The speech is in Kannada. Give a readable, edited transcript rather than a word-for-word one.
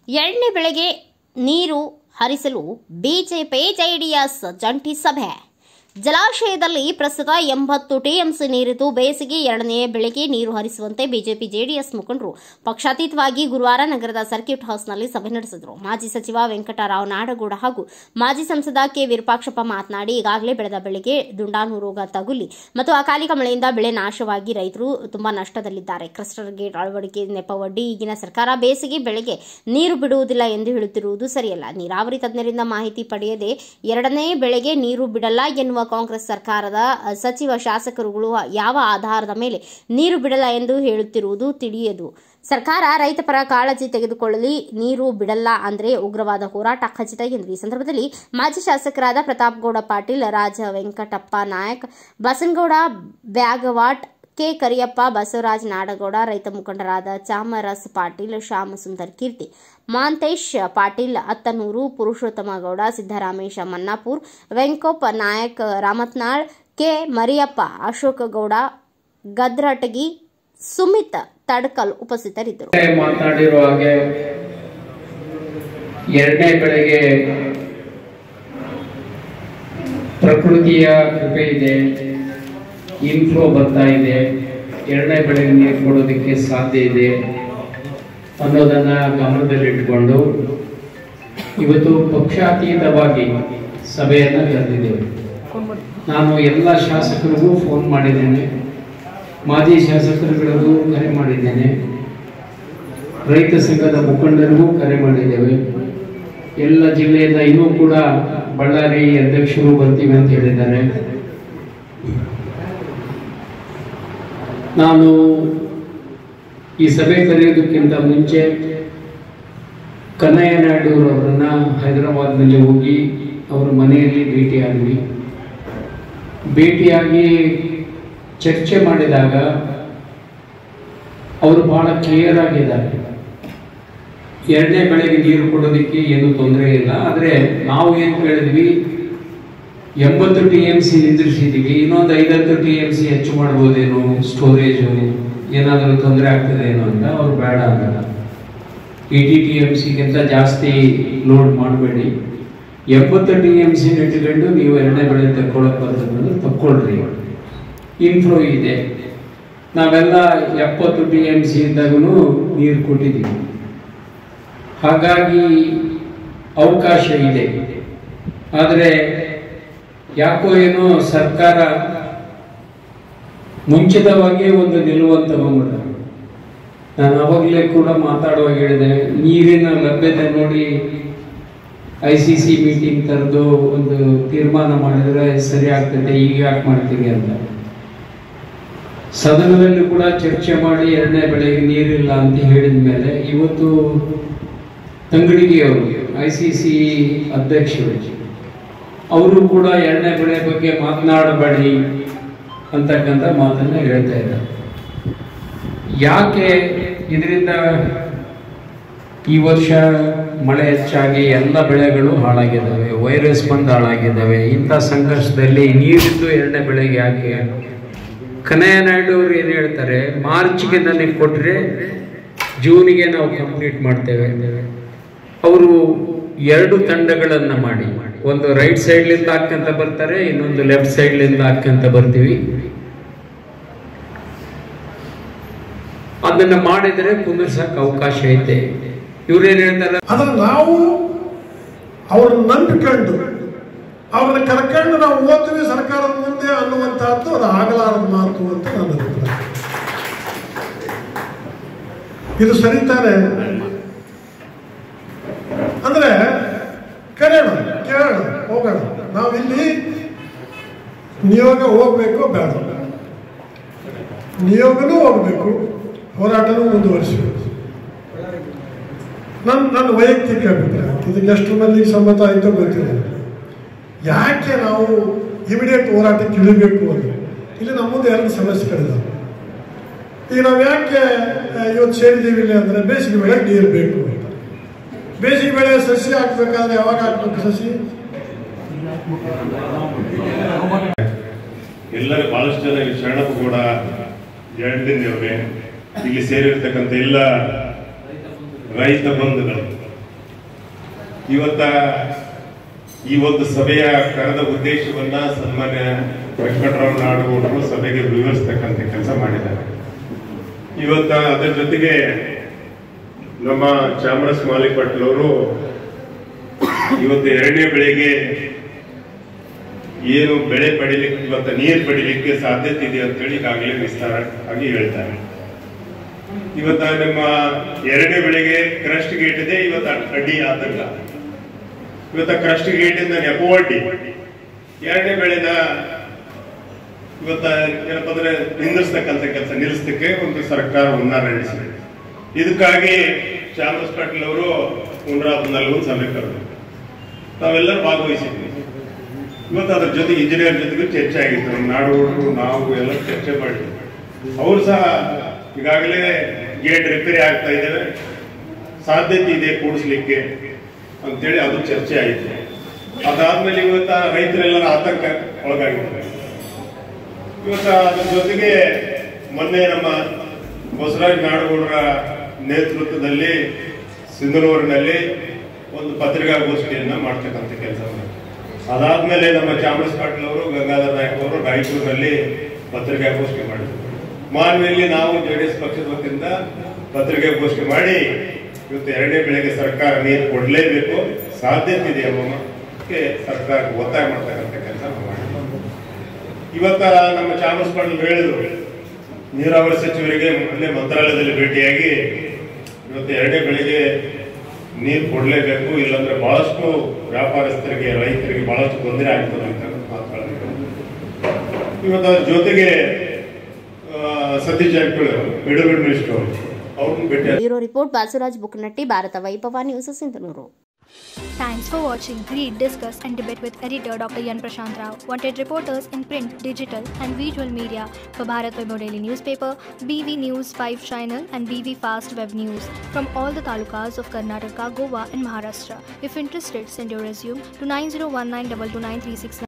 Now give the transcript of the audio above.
ಎರಡನೇ ಬೆಳೆಗೆ ನೀರು ಹರಿಸಲು ಬಿಜೆಪಿ ಜೆಡಿಎಸ್ ಜಂಟಿ ಸಭೆ. ಜಲಾಶಯದಲ್ಲಿ ಪ್ರಸ್ತುತ 80 ಟಿಎಂಸಿ ನೀರಿದ್ದು ಬೇಸಿಗೆ ಎರಡನೇ ಬೆಳೆಗೆ ನೀರು ಹರಿಸುವಂತೆ ಬಿಜೆಪಿ ಜೆಡಿಎಸ್ ಮುಖಂಡರು ಪಕ್ಷಾತೀತವಾಗಿ ಗುರುವಾರ ನಗರದ ಸರ್ಕ್ಯೂಟ್ ಹೌಸ್ನಲ್ಲಿ ಸಭೆ ನಡೆಸಿದರು. ಮಾಜಿ ಸಚಿವ ವೆಂಕಟರಾವ್ ನಾಡಗೌಡ ಹಾಗೂ ಮಾಜಿ ಸಂಸದ ಕೆ ವಿರೂಪಾಕ್ಷಪ್ಪ ಮಾತನಾಡಿ, ಈಗಾಗಲೇ ಬೆಳೆದ ಬೆಳೆಗೆ ದುಂಡಾಣು ರೋಗ ತಗುಲಿ ಮತ್ತು ಅಕಾಲಿಕ ಮಳೆಯಿಂದ ಬೆಳೆ ನಾಶವಾಗಿ ರೈತರು ತುಂಬಾ ನಷ್ಟದಲ್ಲಿದ್ದಾರೆ. ಕ್ಲಸ್ಟರ್ ಗೇಟ್ ಅಳವಡಿಕೆ ನೆಪವೊಡ್ಡಿ ಈಗಿನ ಸರ್ಕಾರ ಬೇಸಿಗೆ ಬೆಳೆಗೆ ನೀರು ಬಿಡುವುದಿಲ್ಲ ಎಂದು ಹೇಳುತ್ತಿರುವುದು ಸರಿಯಲ್ಲ. ನೀರಾವರಿ ತಜ್ಞರಿಂದ ಮಾಹಿತಿ ಪಡೆಯದೆ ಎರಡನೇ ಬೆಳೆಗೆ ನೀರು ಬಿಡಲ್ಲ ಎನ್ನುವ ಕಾಂಗ್ರೆಸ್ ಸರ್ಕಾರದ ಸಚಿವ ಶಾಸಕರುಗಳು ಯಾವ ಆಧಾರದ ಮೇಲೆ ನೀರು ಬಿಡಲ್ಲ ಎಂದು ಹೇಳುತ್ತಿರುವುದು ತಿಳಿಯದು. ಸರ್ಕಾರ ರೈತ ಪರ ಕಾಳಜಿ ತೆಗೆದುಕೊಳ್ಳಲಿ, ನೀರು ಬಿಡಲ್ಲ ಅಂದ್ರೆ ಉಗ್ರವಾದ ಹೋರಾಟ ಖಚಿತ ಎಂದರು. ಈ ಸಂದರ್ಭದಲ್ಲಿ ಮಾಜಿ ಶಾಸಕರಾದ ಪ್ರತಾಪ್ ಗೌಡ ಪಾಟೀಲ್, ರಾಜ ವೆಂಕಟಪ್ಪ ನಾಯಕ್, ಬಸನಗೌಡ ಬ್ಯಾಗವಾಟ್, ಕೆ ಕರಿಯಪ್ಪ, ಬಸವರಾಜ ನಾಡಗೌಡ, ರೈತ ಮುಖಂಡರಾದ ಚಾಮರಸ್ ಪಾಟೀಲ್, ಶ್ಯಾಮ ಸುಂದರ್ ಕೀರ್ತಿ, ಮಾಂತೇಶ್ ಪಾಟೀಲ್ ಅತ್ತನೂರು, ಪುರುಷೋತ್ತಮ ಗೌಡ, ಸಿದ್ದರಾಮೇಶ ಮನ್ನಾಪುರ್, ವೆಂಕೋಪ ನಾಯಕ್ ರಾಮತ್ನಾಳ್, ಕೆ ಮರಿಯಪ್ಪ, ಅಶೋಕ ಗೌಡ ಗದ್ರಟಗಿ, ಸುಮಿತ್ ತಡ್ಕಲ್ ಉಪಸ್ಥಿತರಿದ್ದರು. ಮಾತನಾಡಿರುವ ಹಾಗೆ ಎರಡನೇ ಬೆಳೆಗೆ ಪ್ರಕೃತಿಯ ಕೃಪೆ ಇದೆ, ಇನ್ಫ್ಲೋ ಬರ್ತಾ ಇದೆ, ಎರಡನೇ ಬೆಳೆಗೆ ನೀರು ಕೊಡೋದಕ್ಕೆ ಸಾಧ್ಯ ಇದೆ ಅನ್ನೋದನ್ನ ಗಮನದಲ್ಲಿಟ್ಟುಕೊಂಡು ಇವತ್ತು ಪಕ್ಷಾತೀತವಾಗಿ ಸಭೆಯನ್ನು ಕರೆದಿದ್ದೇವೆ. ನಾನು ಎಲ್ಲ ಶಾಸಕರಿಗೂ ಫೋನ್ ಮಾಡಿದ್ದೇನೆ, ಮಾಜಿ ಶಾಸಕರುಗಳಿಗೂ ಕರೆ ಮಾಡಿದ್ದೇನೆ, ರೈತ ಸಂಘದ ಮುಖಂಡರಿಗೂ ಕರೆ ಮಾಡಿದ್ದೇವೆ. ಎಲ್ಲ ಜಿಲ್ಲೆಯಿಂದ ಇನ್ನೂ ಕೂಡ ಬಳ್ಳಾರಿ ಅಧ್ಯಕ್ಷರು ಬರ್ತೀವಿ ಅಂತ ಹೇಳಿದ್ದಾರೆ. ನಾನು ಈ ಸಭೆ ಕರೆಯೋದಕ್ಕಿಂತ ಮುಂಚೆ ಕನ್ನಯ್ಯ ನಾಯ್ಡು ಅವರನ್ನ ಹೈದರಾಬಾದ್ನಲ್ಲಿ ಹೋಗಿ ಅವರ ಮನೆಯಲ್ಲಿ ಭೇಟಿಯಾಗಿ ಚರ್ಚೆ ಮಾಡಿದಾಗ ಅವರು ಬಹಳ ಕ್ಲಿಯರ್ ಆಗಿದ್ದಾರೆ. ಎರಡನೇ ಬೆಳೆಗೆ ನೀರು ಕೊಡೋದಕ್ಕೆ ಏನು ತೊಂದರೆ ಇಲ್ಲ, ಆದರೆ ನಾವು ಏನು ಕೇಳಿದ್ವಿ, 80 TMC ನಿಂದಿರಿಸಿದ್ದೀವಿ, ಇನ್ನೊಂದು 5-10 TMC ಹೆಚ್ಚು ಮಾಡ್ಬೋದೇನೋ, ಸ್ಟೋರೇಜು ಏನಾದರೂ ತೊಂದರೆ ಆಗ್ತದೆ ಏನೋ ಅಂತ. ಅವ್ರು ಬೇಡ ಆಗಲ್ಲ, 80 TMCಗಿಂತ ಜಾಸ್ತಿ ಲೋಡ್ ಮಾಡಬೇಡಿ, 70 TMC ಇಟ್ಕೊಂಡು ನೀವು ಎರಡನೇ ಬೆಳೆ ತಕ್ಕೊಳ್ಳೋಕೆ ಬರ್ತದೆ ತಕ್ಕೊಳ್ರಿ, ಇನ್ಫ್ಲೋ ಇದೆ. ನಾವೆಲ್ಲ 70 TMC ಇದ್ದಾಗೂ ನೀರು ಕೊಟ್ಟಿದ್ದೀವಿ, ಹಾಗಾಗಿ ಅವಕಾಶ ಇದೆ. ಆದರೆ ಯಾಕೋ ಏನೋ ಸರ್ಕಾರ ಮುಂಚಿತವಾಗಿ ಒಂದು ನಿಲುವನ್ನು ತಗೊಂಡ್ಬಿಟ್ಟ. ನಾನು ಅವಾಗಲೇ ಕೂಡ ಮಾತಾಡುವಾಗ ಹೇಳಿದೆ, ನೀರಿನ ಲಭ್ಯತೆ ನೋಡಿ ICC ಮೀಟಿಂಗ್ ಕರೆದು ಒಂದು ತೀರ್ಮಾನ ಮಾಡಿದ್ರೆ ಸರಿ ಆಗ್ತದೆ, ಈಗ ಯಾಕೆ ಮಾಡ್ತೀವಿ ಅಂತ. ಸದನದಲ್ಲಿ ಕೂಡ ಚರ್ಚೆ ಮಾಡಿ ಎರಡನೇ ಬೆಳೆಗೆ ನೀರಿಲ್ಲ ಅಂತ ಹೇಳಿದ ಮೇಲೆ ಇವತ್ತು ತಂಗಡಿಗೆಯವರು ICC ಅಧ್ಯಕ್ಷರು ಅವರು ಕೂಡ ಎರಡನೇ ಬೆಳೆ ಬಗ್ಗೆ ಮಾತನಾಡಬೇಡಿ ಅಂತಕ್ಕಂಥ ಮಾತನ್ನ ಹೇಳ್ತಾ ಇದ್ದಾರೆ. ಯಾಕೆ ಇದರಿಂದ ಈ ವರ್ಷ ಮಳೆ ಹೆಚ್ಚಾಗಿ ಎಲ್ಲ ಬೆಳೆಗಳು ಹಾಳಾಗಿದ್ದಾವೆ, ವೈರಸ್ ಬಂದು ಹಾಳಾಗಿದ್ದಾವೆ. ಇಂಥ ಸಂಘರ್ಷದಲ್ಲಿ ನೀರಿದ್ದು ಎರಡನೇ ಬೆಳೆಗೆ ಯಾಕೆ? ಕನ್ನಯ್ಯ ನಾಯ್ಡು ಅವರು ಏನು ಹೇಳ್ತಾರೆ, ಮಾರ್ಚ್ಗೆ ನನಗೆ ಕೊಟ್ಟರೆ ಜೂನಿಗೆ ನಾವು ಕಂಪ್ಲೀಟ್ ಮಾಡ್ತೇವೆ. ಅವರು 2 ತಂಡಗಳನ್ನು ಮಾಡಿ, ಒಂದು ರೈಟ್ ಸೈಡ್ಲಿಂದ ಹಾಕಂತ ಬರ್ತಾರೆ, ಇನ್ನೊಂದು ಲೆಫ್ಟ್ ಸೈಡ್ಲಿಂದ ಹಾಕಂತ ಬರ್ತೀವಿ. ಅದನ್ನ ಮಾಡಿದರೆ ಕುಂದಿರ್ಸಕ್ಕೆ ಅವಕಾಶ ಐತೆ. ಇವ್ರೇನ್ ಹೇಳ್ತಾರೆ, ಅದನ್ನ ನಾವು ಅವ್ರನ್ನ ನಂಬಿಕೊಂಡು ಅವ್ರನ್ನ ಕರ್ಕೊಂಡು ನಾವು ಓದ್ತೀವಿ ಸರ್ಕಾರದ ಮುಂದೆ ಅನ್ನುವಂತಹದ್ದು ಅದು ಆಗಲಾರದ ಮಾತು ಅಂತ ನನ್ನ ಅಭಿಪ್ರಾಯ. ಇದು ಸರಿತಾನೆ ಅಂದ್ರೆ ಕರೆಯೋಣ, ಕೇಳೋಣ, ಹೋಗೋಣ. ನಾವಿಲ್ಲಿ ನಿಯೋಗ ಹೋಗ್ಬೇಕು ಬೇಡ, ನಿಯೋಗನೂ ಹೋಗ್ಬೇಕು, ಹೋರಾಟನೂ ಮುಂದುವರಿಸಬೇಕು. ನನ್ನ ವೈಯಕ್ತಿಕ ಅಭಿಪ್ರಾಯ, ಇದಕ್ಕೆ ಎಷ್ಟು ಮಂದಿಗೆ ಸಮ್ಮತ ಆಯಿತೋ ಗೊತ್ತಿಲ್ಲ. ಯಾಕೆ ನಾವು ಇಮಿಡಿಯೇಟ್ ಹೋರಾಟಕ್ಕೆ ಇಳಿಬೇಕು ಅಂದರೆ ಇಲ್ಲಿ ನಮ್ಮ ಮುಂದೆ 2 ಸಮಸ್ಯೆಗಳಿದ್ದಾವೆ. ಈಗ ನಾವು ಯಾಕೆ ಇವತ್ತು ಸೇರಿದ್ದೀವಿ ಇಲ್ಲಿ ಅಂದರೆ ಬೇಸಿಗೆ ಬೆಳೆ ನೀರು ಬೇಕು ಅಂತ. ಬೇಸಿಗೆ ಬೆಳೆ ಸಸಿ ಹಾಕ್ಬೇಕಾದ್ರೆ ಯಾವಾಗ ಹಾಕ್ಬೇಕು ಸಸಿ? ಎಲ್ಲರೂ ಬಹಳಷ್ಟು ಜನ ಶರಣಪ್ಪ ಕೂಡ ಎರಡನೇ ಇಲ್ಲಿ ಸೇರಿರ್ತಕ್ಕಂಥ ಎಲ್ಲ ರೈತ ಬಂಧುಗಳು ಇವತ್ತ ಈ ಒಂದು ಸಭೆಯ ಕರೆದ ಉದ್ದೇಶವನ್ನ ಸನ್ಮಾನ್ಯ ವೆಂಕಟರಾವ್ ನಾಡಗೌಡರು ಸಭೆಗೆ ವಿವರಿಸ್ತಕ್ಕಂಥ ಕೆಲಸ ಮಾಡಿದ್ದಾರೆ. ಇವತ್ತ ಅದರ ಜೊತೆಗೆ ನಮ್ಮ ಚಾಮರಸ್ ಮಾಲಿಪಟ್ಲ್ ಅವರು ಇವತ್ತು ಎರಡನೇ ಬೆಳೆಗೆ ಏನು ಬೆಳೆ ಪಡಿಲಿಕ್ಕೆ ಇವತ್ತು ನೀರು ಪಡಿಲಿಕ್ಕೆ ಸಾಧ್ಯತೆ ಇದೆ ಅಂತೇಳಿ ಈಗಾಗಲೇ ವಿಸ್ತಾರ ಆಗಿ ಹೇಳ್ತಾರೆ. ಇವತ್ತ ನಮ್ಮ ಎರಡನೇ ಬೆಳೆಗೆ ಕ್ರಸ್ಟ್ ಗೇಟ್ ಇದೆ, ಇವತ್ತು ಅಡ್ಡಿ ಆತಂಕ. ಇವತ್ತ ಕ್ರಸ್ಟ್ ಗೇಟ್ ಇಂದ ನೆಪೋ ಅಡ್ಡಿ ಎರಡನೇ ಬೆಳೆನ ಇವತ್ತ ಏನಪ್ಪ ಅಂದ್ರೆ ನಿಂದಿಸ್ತಕ್ಕಂಥ ಕೆಲಸ ನಿಲ್ಲಿಸಲಿಕ್ಕೆ ಒಂದು ಸರ್ಕಾರ ಹುನ್ನಾರ ನಡೆಸಿದೆ. ಇದಕ್ಕಾಗಿ ಚಾಮರಸ್ ಪಾಟೀಲ್ ಅವರು ಹುನರಾಬಂದಲ್ಲಿ ಸಭೆ ಕರೆದರು, ನಾವೆಲ್ಲರೂ ಭಾಗವಹಿಸಿದ್ವಿ. ಇವತ್ತು ಅದ್ರ ಜೊತೆ ಇಂಜಿನಿಯರ್ ಜೊತೆಗೂ ಚರ್ಚೆ ಆಗಿತ್ತು. ನಮ್ಮ ನಾಡಗೌಡರು ನಾವು ಎಲ್ಲ ಚರ್ಚೆ ಮಾಡಿದ್ವಿ. ಅವರು ಸಹ ಈಗಾಗಲೇ ಗೇಟ್ ರಿಪೇರಿ ಆಗ್ತಾ ಇದ್ದೇವೆ, ಸಾಧ್ಯತೆ ಇದೆ ಕೂಡಿಸ್ಲಿಕ್ಕೆ ಅಂತೇಳಿ ಅದು ಚರ್ಚೆ ಆಯಿತು. ಅದಾದ್ಮೇಲೆ ಇವತ್ತ ರೈತರೆಲ್ಲರ ಆತಂಕ ಒಳಗಾಗಿದ್ದಾರೆ. ಇವತ್ತ ಅದ್ರ ಜೊತೆಗೆ ಮೊನ್ನೆ ನಮ್ಮ ಬಸವರಾಜ ನಾಡಗೌಡರ ನೇತೃತ್ವದಲ್ಲಿ ಸಿಂಧನೂರಿನಲ್ಲಿ ಒಂದು ಪತ್ರಿಕಾಗೋಷ್ಠಿಯನ್ನ ಮಾಡ್ತಕ್ಕಂಥ ಕೆಲಸ ಮಾಡಿದ್ರು. ಅದಾದ್ಮೇಲೆ ನಮ್ಮ ಚಾಮರಸ್ ಪಾಟೀಲ್ ಅವರು ಗಂಗಾಧರ ನಾಯಕ್ ಅವರು ರಾಯಚೂರಿನಲ್ಲಿ ಪತ್ರಿಕಾಗೋಷ್ಠಿ ಮಾಡಿದ್ರು. ಮಾನ್ವಿಯಲ್ಲಿ ನಾವು JDS ಪಕ್ಷದ ವತಿಯಿಂದ ಪತ್ರಿಕಾಗೋಷ್ಠಿ ಮಾಡಿ ಇವತ್ತು ಎರಡನೇ ಬೆಳೆಗೆ ಸರ್ಕಾರ ನೀರು ಕೊಡಲೇಬೇಕು, ಸಾಧ್ಯತೆ ಇದೆ ಅನ್ನೋದಕ್ಕೆ ಸರ್ಕಾರಕ್ಕೆ ಒತ್ತಾಯ ಮಾಡ್ತಕ್ಕಂಥ ಕೆಲಸ ಮಾಡಿದ್ರು. ಇವತ್ತ ನಮ್ಮ ಚಾಮರಸ್ ಪಾಟೀಲ್ ಹೇಳಿದ್ರು, ನೀರಾವರಿ ಸಚಿವರಿಗೆ ಮೊನ್ನೆ ಮಂತ್ರಾಲಯದಲ್ಲಿ ಭೇಟಿಯಾಗಿ ಇವತ್ತು ಎರಡನೇ ಬೆಳೆಗೆ ನೀರು ಕೊಡಲೇಬೇಕು, ಇಲ್ಲಾಂದ್ರೆ ಬಹಳಷ್ಟು ವ್ಯಾಪಾರಸ್ಥರಿಗೆ ರೈತರಿಗೆ ಬಹಳಷ್ಟು ತೊಂದರೆ ಆಗ್ತದೆ ಅಂತ ಮಾತುಗಳನ್ನು. ಇವತ್ತು ಅದ್ರ ಜೊತೆಗೆ ಸತೀಶ್ ಜಾರಕಿಹೊಳಿ ಮಿಡಲ್ ಮಿನಿಸ್ಟರ್ ಅವ್ರನ್ನ ಭೇಟಿ. ಬ್ಯೂರೋ ರಿಪೋರ್ಟ್ ಬಾಸುರಾಜ್ ಬುಕ್ನಟ್ಟಿ, ಭಾರತ ವೈಭವ news, Sindhanur. Thanks for watching Read, Discuss and Debate with editor Dr. Yan Prashant Rao. Wanted reporters in print, digital and visual media for Bharat Vaibhav Daily Newspaper, BV News 5 Channel and BV Fast Web News from all the talukas of Karnataka, Goa and Maharashtra. If interested, send your resume to 9019229369.